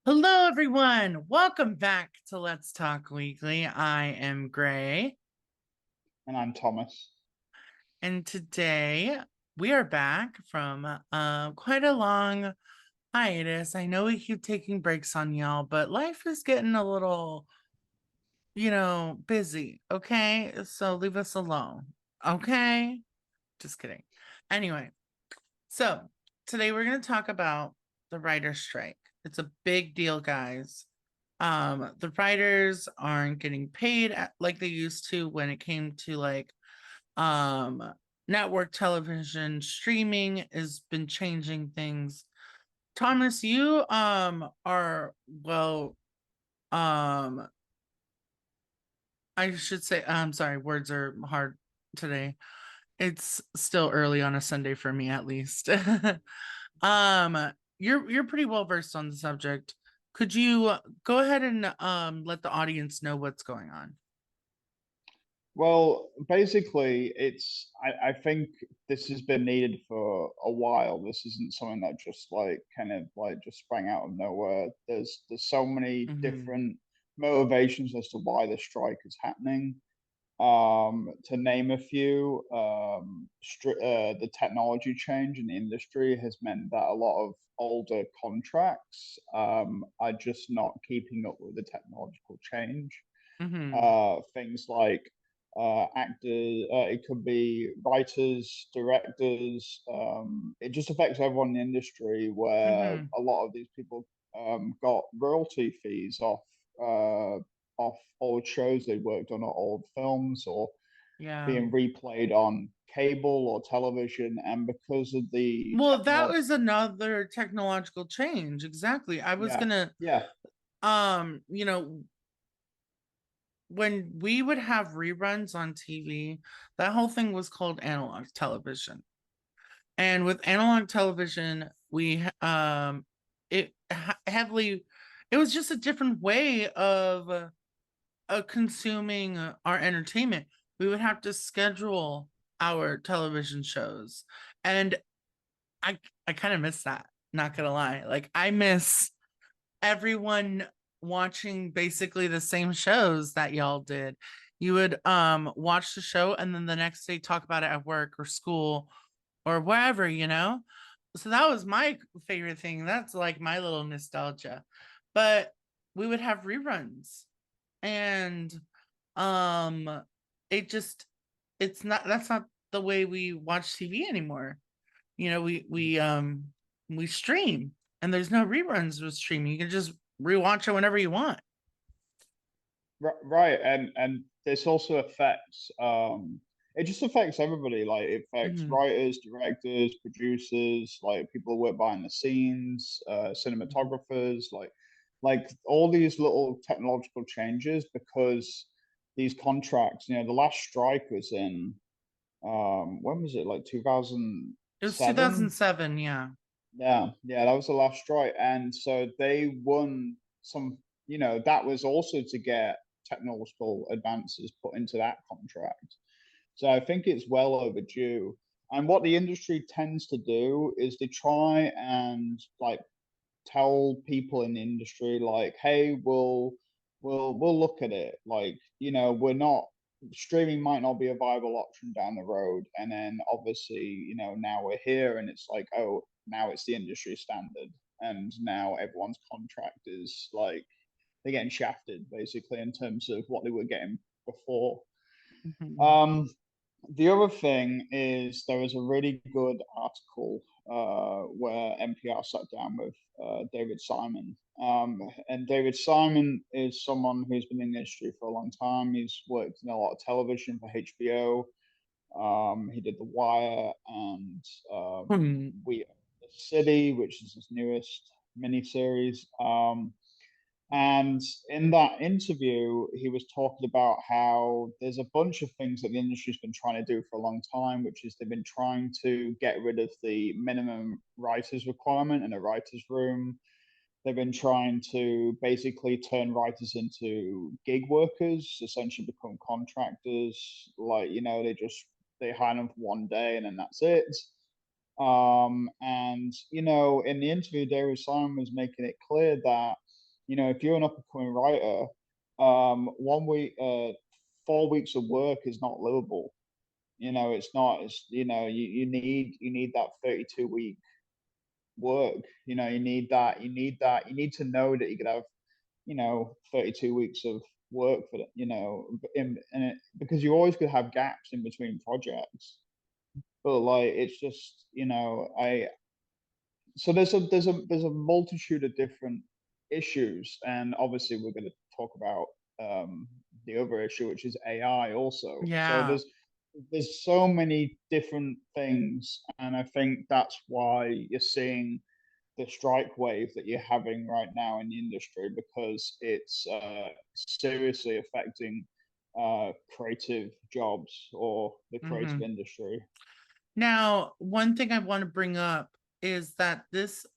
Hello, everyone. Welcome back to Let's Talk Weekly. I am Gray, And I'm Thomas. and today we are back from quite a long hiatus. I know we keep taking breaks on y'all, but life is getting a little, busy. Okay, so leave us alone. Okay, just kidding. Anyway, so today we're going to talk about the writer's strike. It's a big deal, guys. The writers aren't getting paid like they used to when it came to um network television. Streaming has been changing things. Thomas, you are well um I should say, I'm sorry, words are hard today. It's still early on a Sunday for me, at least. You're pretty well versed on the subject. Could you go ahead and let the audience know what's going on? Well, basically, I think this has been needed for a while. This isn't something that just like kind of like just sprang out of nowhere. There's so many Hmm. different motivations as to why the strike is happening. To name a few, the technology change in the industry has meant that a lot of older contracts are just not keeping up with the technological change. Hmm. Things like actors, it could be writers, directors. It just affects everyone in the industry where Hmm. a lot of these people got royalty fees off old shows they worked on, or old films, or Yeah. being replayed on cable or television. And because of the Well, that technology, was another technological change. Exactly. I was yeah, gonna, yeah, um, you know, when we would have reruns on TV, that whole thing was called analog television. And with analog television, we it heavily it was just a different way of consuming our entertainment. We would have to schedule our television shows. And I I kind of miss that, not gonna lie. Like I miss everyone watching basically the same shows that y'all did. You would watch the show and then the next day talk about it at work or school or wherever. So that was my favorite thing. That's like my little nostalgia. But we would have reruns and um it just it's not that's not the way we watch TV anymore. We stream and there's no reruns with streaming. You can just rewatch it whenever you want. right. And this also affects it just affects everybody. Like it affects Mhm. writers, directors, producers, like people who work behind the scenes, cinematographers, like all these little technological changes because these contracts, the last strike was in when was it, like It was 2007? 2007, yeah. Yeah, that was the last strike. And so they won some, that was also to get technological advances put into that contract. So I think it's well overdue. And what the industry tends to do is they try and like tell people in the industry like, hey, we'll look at it. Like, we're not streaming might not be a viable option down the road. And then obviously, now we're here and it's like, oh, now it's the industry standard. And now everyone's contract is like they're getting shafted basically in terms of what they were getting before. Mhm. Um, the other thing is there was a really good article where NPR sat down with David Simon. And David Simon is someone who's been in the industry for a long time. He's worked in a lot of television for HBO. He did The Wire and Hmm. We Are the City, which is his newest miniseries. And in that interview, he was talking about how there's a bunch of things that the industry's been trying to do for a long time, which is they've been trying to get rid of the minimum writers requirement in a writer's room. They've been trying to basically turn writers into gig workers, essentially become contractors. Like, they hire them for one day and then that's it. And in the interview, David Simon was making it clear that If you're an up and coming writer, 1 week, 4 weeks of work is not livable. It's not. You need that 32-week work. You need that. You need that. You need to know that you could have 32 weeks of work for it. Because you always could have gaps in between projects. But like it's just I so there's a multitude of different issues, and obviously we're going to talk about the other issue, which is AI also. So Yeah. there's so many different things, and I think that's why you're seeing the strike wave that you're having right now in the industry, because it's seriously affecting creative jobs or the creative Hmm. industry. Now, one thing I want to bring up is that this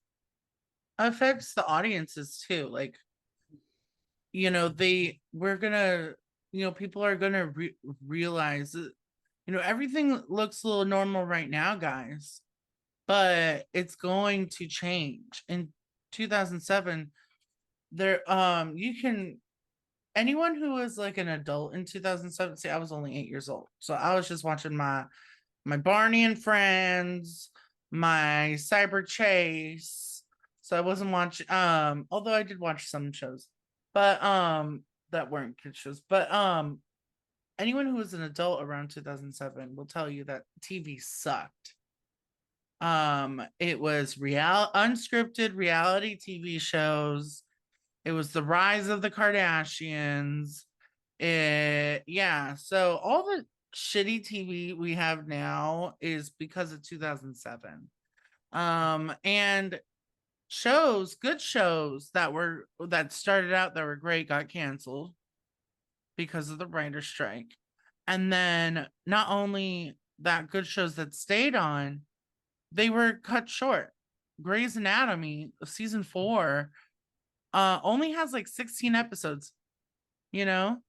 affects the audiences too. Like, we're gonna, people are gonna realize that, everything looks a little normal right now, guys, but it's going to change in 2007. You can, anyone who was like an adult in 2007, see, I was only 8 years old, so I was just watching my Barney and Friends, my Cyber Chase. So I wasn't watching, although I did watch some shows, but that weren't kid shows. But anyone who was an adult around 2007 will tell you that TV sucked. It was unscripted reality TV shows. It was the rise of the Kardashians. Yeah, so all the shitty TV we have now is because of 2007. And good shows that started out that were great got canceled because of the writer strike. And then not only that, good shows that stayed on, they were cut short. Grey's Anatomy season 4 only has like 16 episodes, you know?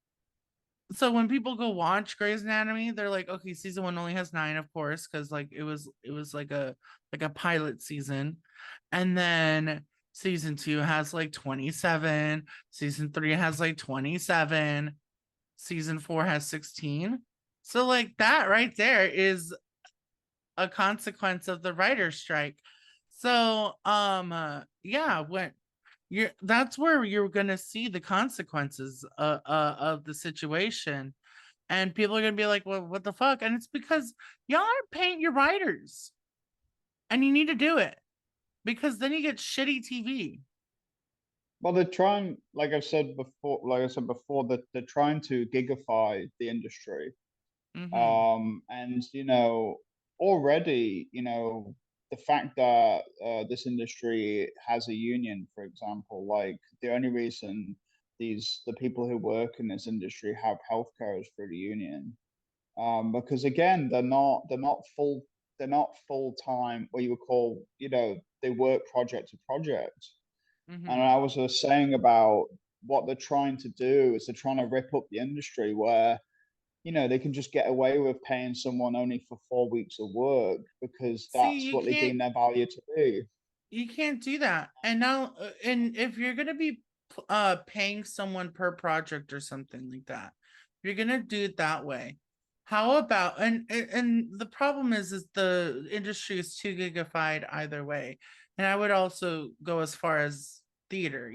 So when people go watch Grey's Anatomy, they're like, okay, season 1 only has 9, of course, because like it was like a pilot season. And then season 2 has like 27, season 3 has like 27, season 4 has 16. So like that right there is a consequence of the writer's strike. So yeah, when that's where you're gonna see the consequences of the situation, and people are gonna be like, well, what the fuck? And it's because y'all aren't paying your writers, and you need to do it, because then you get shitty TV. Well, they're trying, that they're trying to gigify the industry. Mm-hmm. And already, the fact that this industry has a union, for example, like the only reason the people who work in this industry have healthcare is through the union. Because again, they're not full time, what you would call, they work project to project. And Mm-hmm. I was saying about what they're trying to do is they're trying to rip up the industry where they can just get away with paying someone only for 4 weeks of work because See, that's you what they can't deem their value to be. you can't do that. And now, and if you're gonna be paying someone per project or something like that, you're gonna do it that way. How about, and the problem is the industry is too gigified either way. And I would also go as far as theater.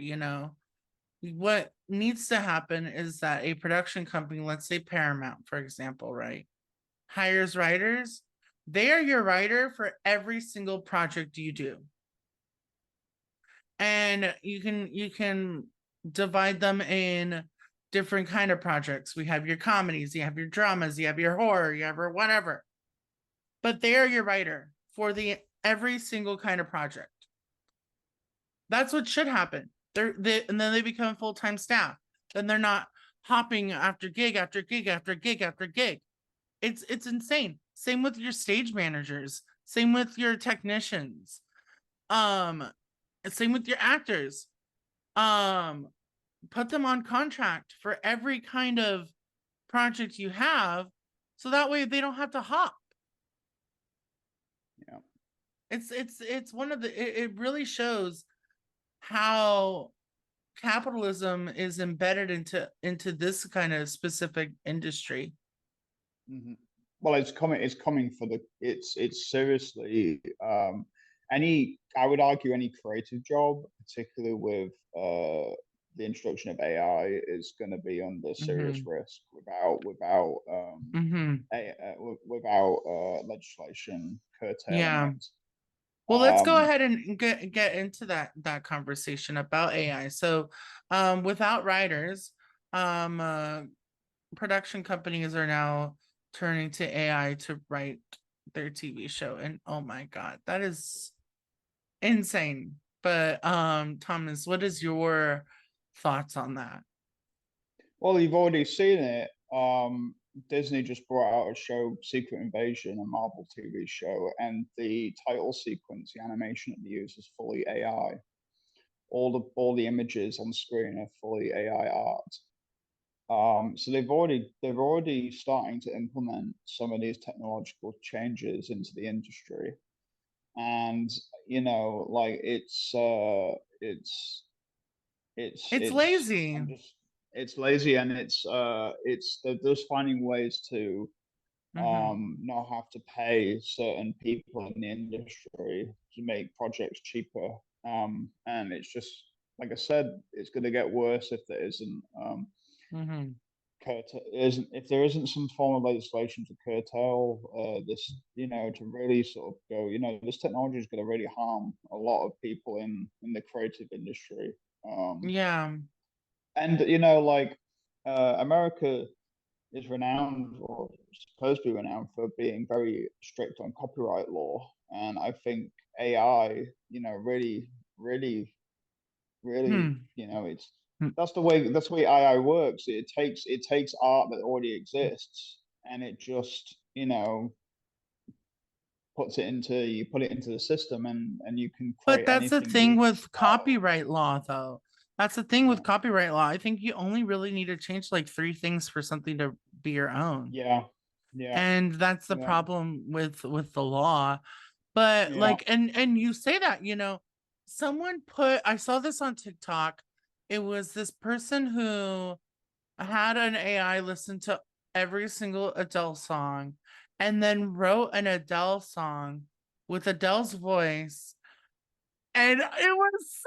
What needs to happen is that a production company, let's say Paramount, for example, right, hires writers. They are your writer for every single project you do, and you can divide them in different kind of projects. We have your comedies, you have your dramas, you have your horror, you have your whatever, but they are your writer for the every single kind of project. That's what should happen. And then they become full-time staff. Then they're not hopping after gig after gig after gig after gig. It's insane. Same with your stage managers, same with your technicians, um same with your actors. um Put them on contract for every kind of project you have, so that way they don't have to hop. Yeah. It's one of the, it really shows how capitalism is embedded into this kind of specific industry. hmm Well, it's coming for the it's seriously any I would argue any creative job, particularly with the introduction of AI, is going to be under serious Mm-hmm. risk without Mm-hmm. without legislation curtailing Yeah. it. Well, let's go Um, ahead and get into that conversation about AI. So, without writers, uh, production companies are now turning to AI to write their TV show, and oh my God, that is insane. But Thomas, what is your thoughts on that? well, you've already seen it. Disney just brought out a show, Secret Invasion, a Marvel TV show, and the title sequence, the animation that they use is fully AI. All the images on screen are fully AI art. So they've already starting to implement some of these technological changes into the industry, and like It's it's lazy. I'm just it's lazy, and they're just finding ways to Mm-hmm. not have to pay certain people in the industry to make projects cheaper. And it's just like I said, it's going to get worse if there isn't Mm-hmm. isn't if there isn't some form of legislation to curtail this, to really sort of go, this technology is going to really harm a lot of people in the creative industry. Um, Yeah. and like America is renowned, or supposed to be renowned, for being very strict on copyright law. And I think AI, really, really, really, Hmm. it's that's the way AI works. It takes art that already exists, and it just, you put it into the system, and you can But create that's the anything thing you with out of copyright law, though. That's the thing it. with copyright law. I think you only really need to change like three things for something to be your own. Yeah, yeah, And that's the yeah, problem with the law. But yeah. like, and you say that, someone put, I saw this on TikTok. It was this person who had an AI listen to every single Adele song and then wrote an Adele song with Adele's voice. And it was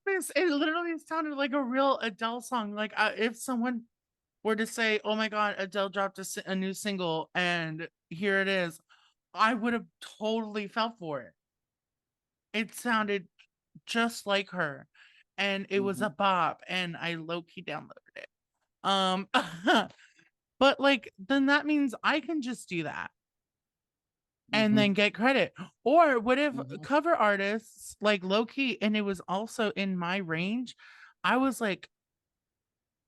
this, it literally sounded like a real Adele song. Like, if someone were to say, "Oh my God, Adele dropped a new single, and here it is," I would have totally fell for it. It sounded just like her, and it was a hmm bop, and I low key downloaded it. Um, but like, then that means I can just do that and then hmm get credit. Or what if hmm cover artists like low key, and it was also in my range? I was like,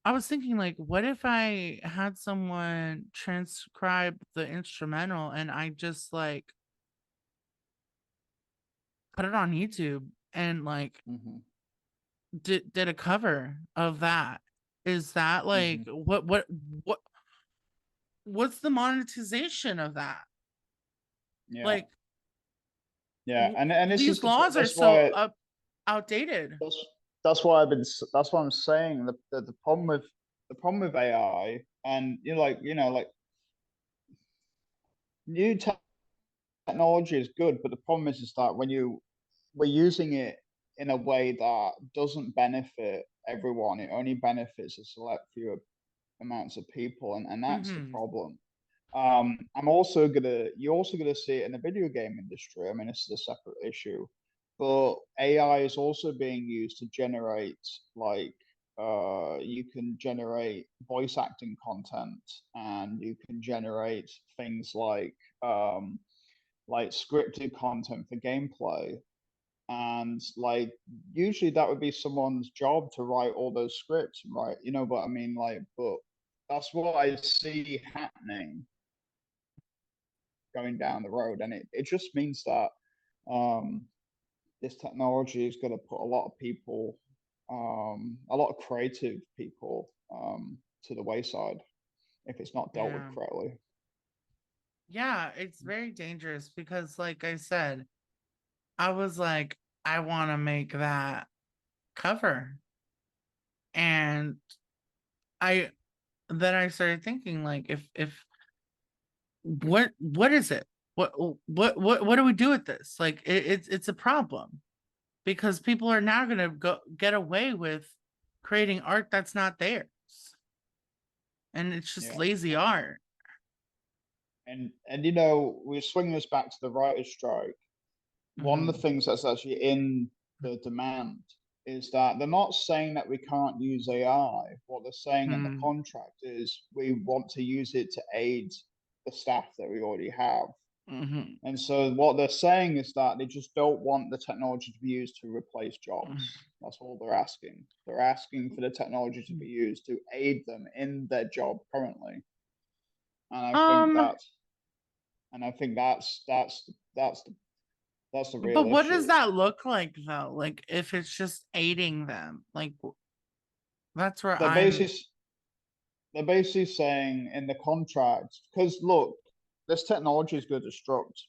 I was thinking, like, what if I had someone transcribe the instrumental and I just like put it on YouTube and like hmm did a cover of that? Is that like hmm what what's the monetization of that? Yeah, Like, yeah, and this is these the laws are that's so why outdated. that's that's why that's what I'm saying. The problem with AI, and like new technology is good, but the problem is that when we're using it in a way that doesn't benefit everyone, it only benefits a select few amounts of people, and that's the Mm-hmm. problem. You're also gonna see it in the video game industry. I mean, this is a separate issue, but AI is also being used to generate, like, you can generate voice acting content, and you can generate things like scripted content for gameplay. And like usually that would be someone's job to write all those scripts, right? You know what I mean? Like, but that's what I see happening going down the road. And it just means that um, this technology is going to put a lot of people, a lot of creative people, to the wayside if it's not dealt with Yeah. correctly. Yeah, it's very dangerous because like I said, I was like, I want to make that cover. And I then I started thinking like if what is it? What do we do with this? Like it's a problem because people are now going to go get away with creating art that's not theirs. And it's just Yeah. lazy art. And we swing this back to the writer's strike. One of the Mhm. things that's actually in the demand is that they're not saying that we can't use AI. What they're saying in the Mhm. contract is we want to use it to aid the staff that we already have. Mhm. And so what they're saying is that they just don't want the technology to be used to replace jobs. That's all they're asking. They're asking for the technology to be used to aid them in their job currently. And I think Um that's and I think that's the real but what does issue. that look like though? Like if it's just aiding them. Like that's where They're I'm basically they're basically saying in the contract, because look, this technology is going to disrupt.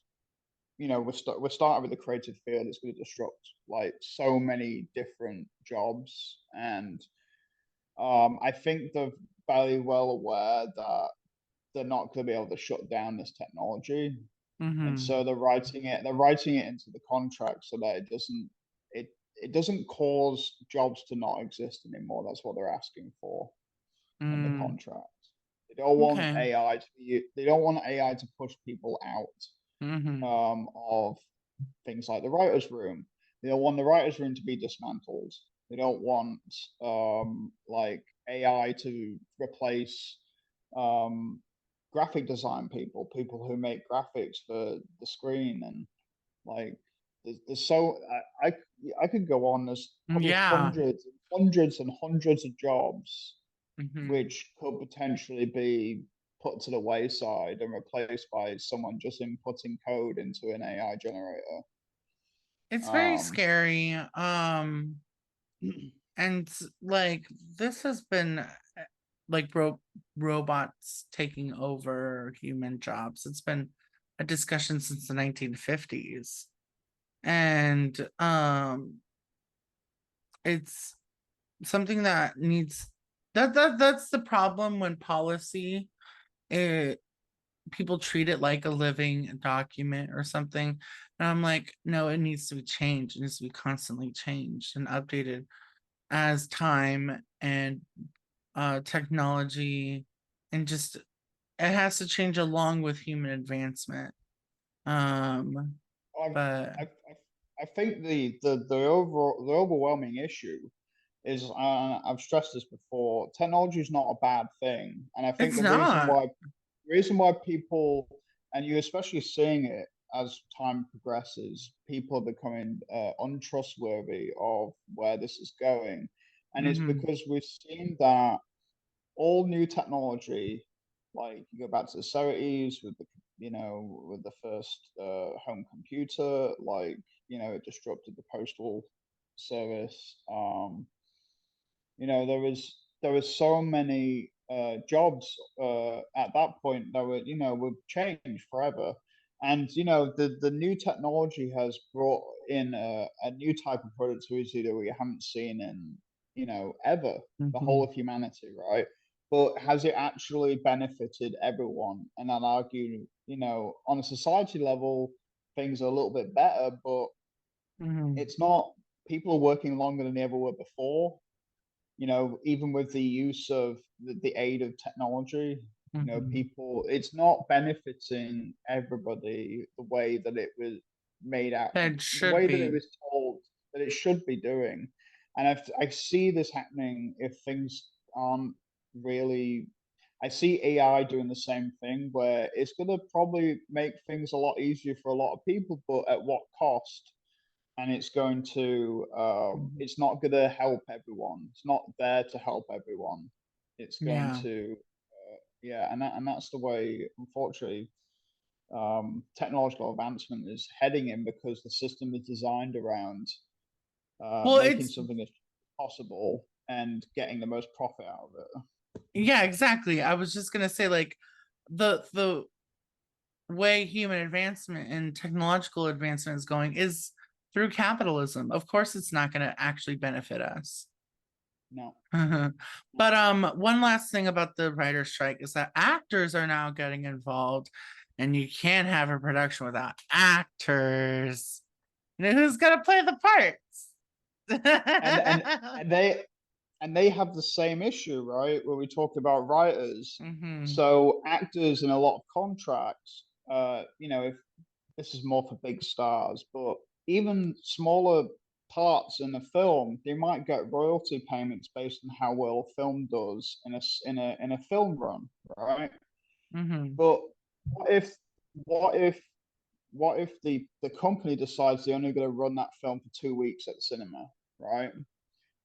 We're starting with the creative field. It's going to disrupt like so many different jobs, and I think they're very well aware that they're not going to be able to shut down this technology, and mhm. so they're writing it into the contract so that it doesn't cause jobs to not exist anymore. That's what they're asking for in the Mm. contract. They don't want Okay. AI to be. They don't want AI to push people out Mhm. of things like the writers' room. They don't want the writers' room to be dismantled. They don't want like AI to replace um, graphic design people who make graphics for the screen, and like there's so I could go on. There's probably Yeah. hundreds and hundreds of jobs Mhm. which could potentially be put to the wayside and replaced by someone just inputting code into an AI generator. It's very Um, scary. And like this has been like robots taking over human jobs. It's been a discussion since the 1950s. And it's something that needs that's the problem when policy it people treat it like a living document or something. And I'm like, no, it needs to be changed. It needs to be constantly changed and updated as time and technology and just it has to change along with human advancement. Um, I, but I, I think the overwhelming issue is I've stressed this before. Technology is not a bad thing, and I think it's the reason not. why people, and you're especially seeing it as time progresses, people are becoming untrustworthy of where this is going, and it's Mm-hmm. because we've seen that all new technology, like you go back to the 70s with the first home computer, like it disrupted the postal service. There was so many jobs at that point that would change forever, and the new technology has brought in a new type of productivity that we haven't seen in ever, the whole Mm-hmm. of humanity, right? But has it actually benefited everyone? And I'll argue, on a society level, things are a little bit better, but Mm-hmm. it's not. People are working longer than they ever were before, even with the use of the aid of technology, Mm-hmm. people, it's not benefiting everybody the way that it was made out, That the should way that it be. was told that it should be doing. And I see this happening if things aren't really. I see AI doing the same thing where it's going to probably make things a lot easier for a lot of people, but at what cost? And Mhm. it's not going to help everyone. It's not there to help everyone. It's going Yeah. to yeah, and that's the way, unfortunately, technological advancement is heading in, because the system is designed around Well, making it's something that's possible and getting the most profit out of it. yeah, exactly. I was just gonna say like the way human advancement and technological advancement is going is through capitalism. Of course, it's not going to actually benefit us. No. But one last thing about the writer's strike is that actors are now getting involved, and you can't have a production without actors. You know who's gonna play the parts? and and and they and they have the same issue, right? Where we talked about writers. Mm-hmm. So actors in a lot of contracts, if this is more for big stars, but even smaller parts in a film, they might get royalty payments based on how well a film does in a film run, right? Mm-hmm. But what if what if what if the company decides they're only going to run that film for 2 weeks at the cinema, right?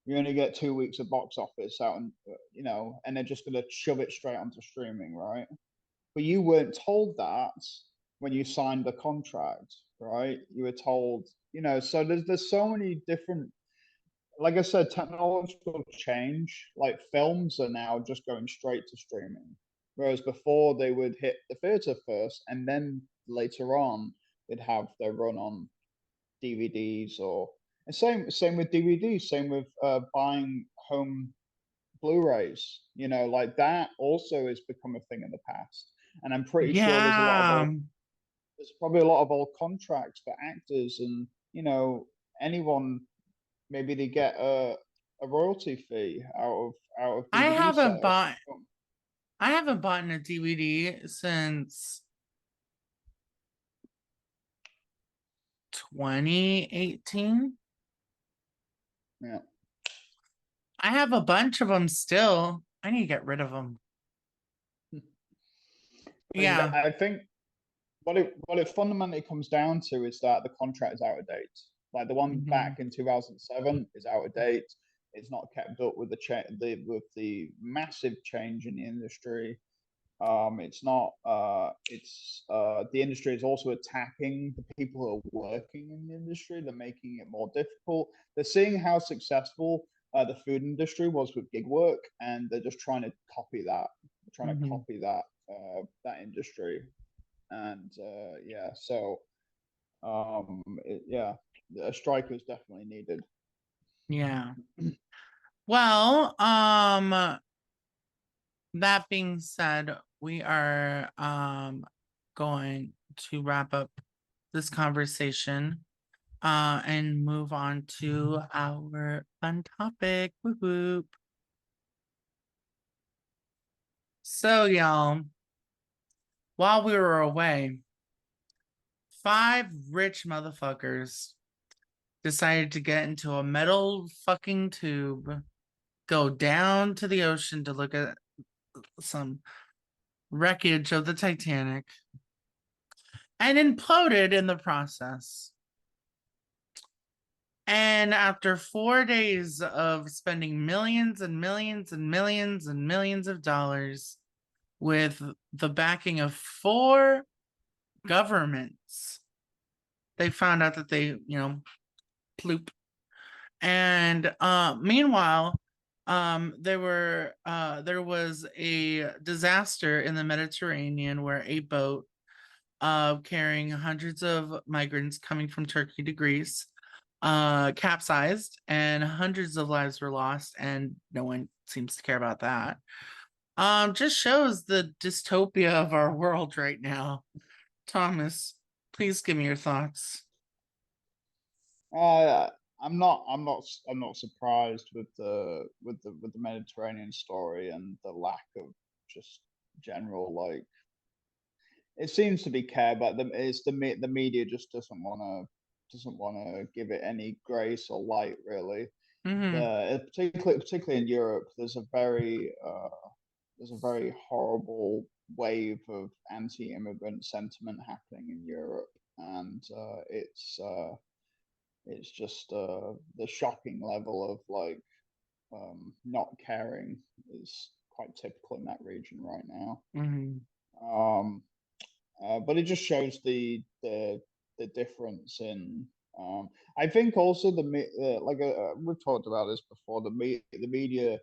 You only get 2 weeks of box office out, and and they're just going to shove it straight onto streaming, right? But you weren't told that when you signed the contract, right? You were told, so there's so many different, like I said, technological change. Like films are now just going straight to streaming, whereas before they would hit the theater first, and then later on they'd have their run on DVDs or and same with DVDs, same with buying home Blu-rays. Like that also has become a thing in the past. And I'm pretty sure Yeah, there's probably a lot of old contracts for actors and anyone. Maybe they get a royalty fee out of I DVD haven't sales. bought I haven't bought a DVD since 2018. Yeah, I have a bunch of them still. I need to get rid of them. but Yeah. I think what it fundamentally comes down to is that the contract is out of date. Like the one Mm-hmm. back in 2007 is out of date. It's not kept up with the massive change in the industry. It's not. The industry is also attacking the people who are working in the industry. They're making it more difficult. They're seeing how successful the food industry was with gig work, and they're just trying to copy that. They're trying to Mm-hmm. copy that industry, and yeah. So yeah, a strike is definitely needed. Yeah. Well, that being said, we are going to wrap up this conversation and move on to our fun topic. Whoop whoop. So, y'all, while we were away, 5 rich motherfuckers decided to get into a metal fucking tube, go down to the ocean to look at some wreckage of the Titanic, and imploded in the process. And after 4 days of spending millions and millions and millions and millions of dollars with the backing of 4 governments, they found out that they, ploop. And meanwhile, there was a disaster in the Mediterranean where a boat carrying hundreds of migrants coming from Turkey to Greece capsized, and hundreds of lives were lost, and no one seems to care about that. Just shows the dystopia of our world right now. Thomas, please give me your thoughts. Uh, I'm not surprised with the Mediterranean story and the lack of just general, like, it seems to be care, but the media just doesn't want to give it any grace or light, really. Mm-hmm. Particularly in Europe, there's a very horrible wave of anti-immigrant sentiment happening in Europe, and it's just the shocking level of, like, not caring is quite typical in that region right now. Mm-hmm. Um, but it just shows the difference in. I think also like we've talked about this before. The media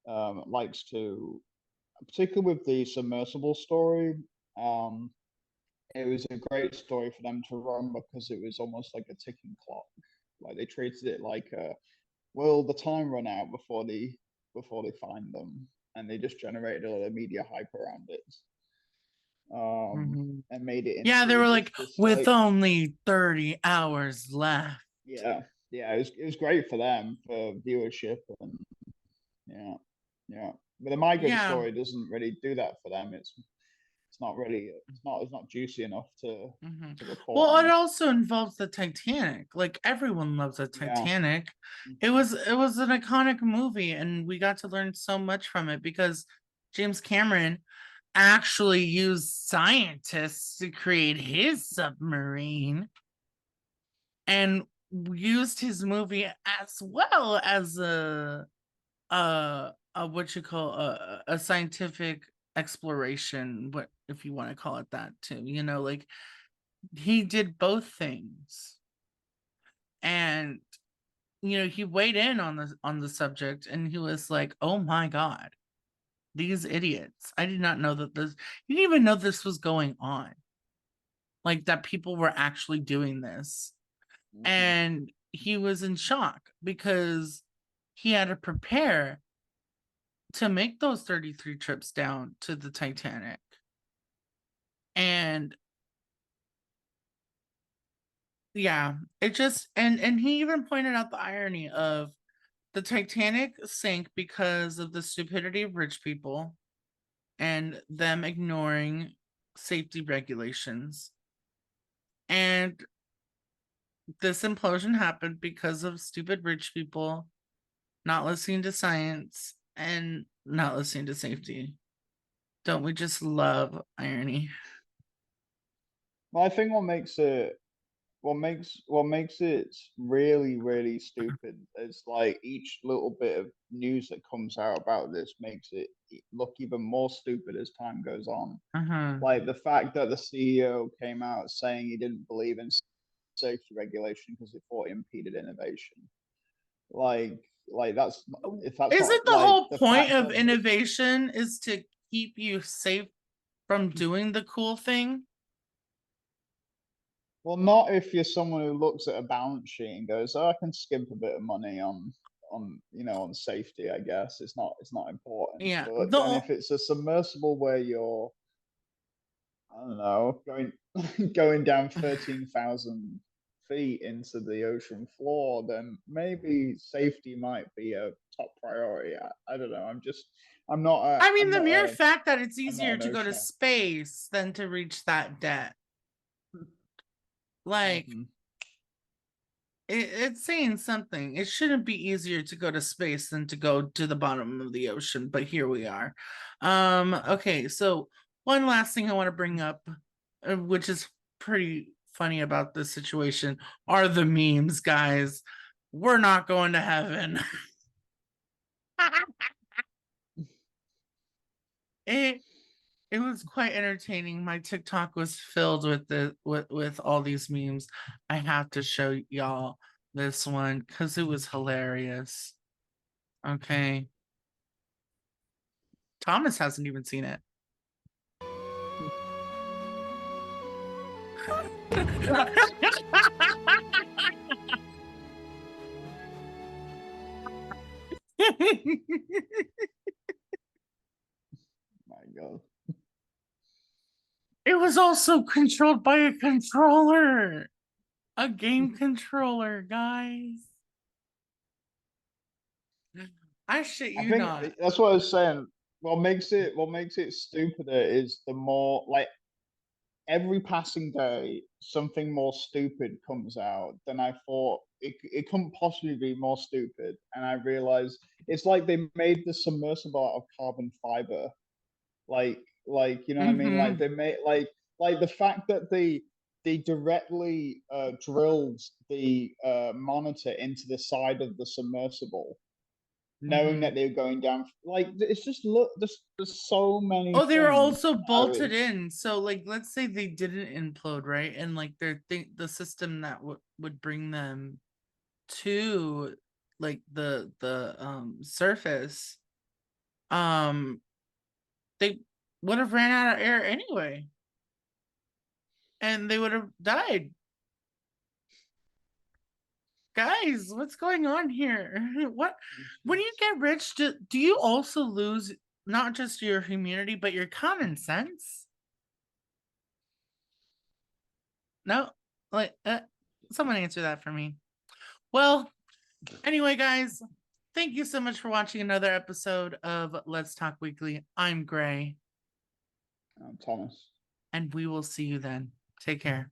likes to, particularly with the submersible story. Um, it was a great story for them to run because it was almost like a ticking clock. Like they treated it like, will the time run out before they find them, and they just generated a lot of media hype around it, Mhm. and made it Yeah, they into were just like, this with like, only 30 hours left. yeah, yeah, it was great for them for viewership, and yeah, yeah. But the migrant Yeah. story doesn't really do that for them. It's not really, it's not juicy enough Mhm. to report Well, it on. also involves the Titanic. Like everyone loves the Yeah. Titanic. Mhm. It was an iconic movie, and we got to learn so much from it because James Cameron actually used scientists to create his submarine and used his movie as well as a what you call a scientific exploration, what if you want to call it that too, you know, like he did both things. And you know, he weighed in on the subject, and he was like, oh my god, these idiots, I did not know that this, he didn't even know this was going on, like that people were actually doing this. Mhm. And he was in shock because he had to prepare to make those 33 trips down to the Titanic. And yeah, it just, and he even pointed out the irony of the Titanic sank because of the stupidity of rich people and them ignoring safety regulations. And this implosion happened because of stupid rich people not listening to science and not listening to safety. Don't we just love irony? Well, I think what makes it really stupid is like each little bit of news that comes out about this makes it look even more stupid as time goes on. Uh-huh. Like the fact that the CEO came out saying he didn't believe in safety regulation because he thought it impeded innovation. Like that's if that's Isn't not the like whole the point fact of that innovation is to keep you safe from doing the cool thing? well, not if you're someone who looks at a balance sheet and goes, "Oh, I can skimp a bit of money on on safety. I guess it's not important." Yeah. But then The if it's a submersible where you're, I don't know, going going down 13,000 feet into the ocean floor, then maybe safety might be a top priority. I don't know. I mean, the mere fact that it's I'm not easier an to go to ocean. space than to reach that depth. Like, Mhm. it's saying something. It shouldn't be easier to go to space than to go to the bottom of the ocean, but here we are. Okay, so one last thing I want to bring up, which is pretty funny about this situation, are the memes, guys. We're not going to heaven. it it was quite entertaining. My TikTok was filled with with all these memes. I have to show y'all this one because it was hilarious. Okay. Thomas hasn't even seen it. My God. It was also controlled by a controller, a game controller, guys. I shit I you think not. that's what I was saying. What makes it stupider is the more like every passing day something more stupid comes out than I thought it couldn't possibly be more stupid. And I realized it's like they made the submersible out of carbon fiber. You know what I mean? Like Mm-hmm. they made like the fact that they directly drilled the monitor into the side of the submersible knowing Mm-hmm. that they were going down. Like it's just look, there's so many Oh, they were things. also I bolted was in. So, like, let's say they didn't implode, right? And like the system that would bring them to like the surface, um, they would have ran out of air anyway, and they would have died. Guys, what's going on here? What when you get rich, do you also lose not just your immunity, but your common sense? No, like someone answer that for me. Well, anyway, guys, thank you so much for watching another episode of Let's Talk Weekly. I'm Gray, Thomas. and we will see you then. Take care.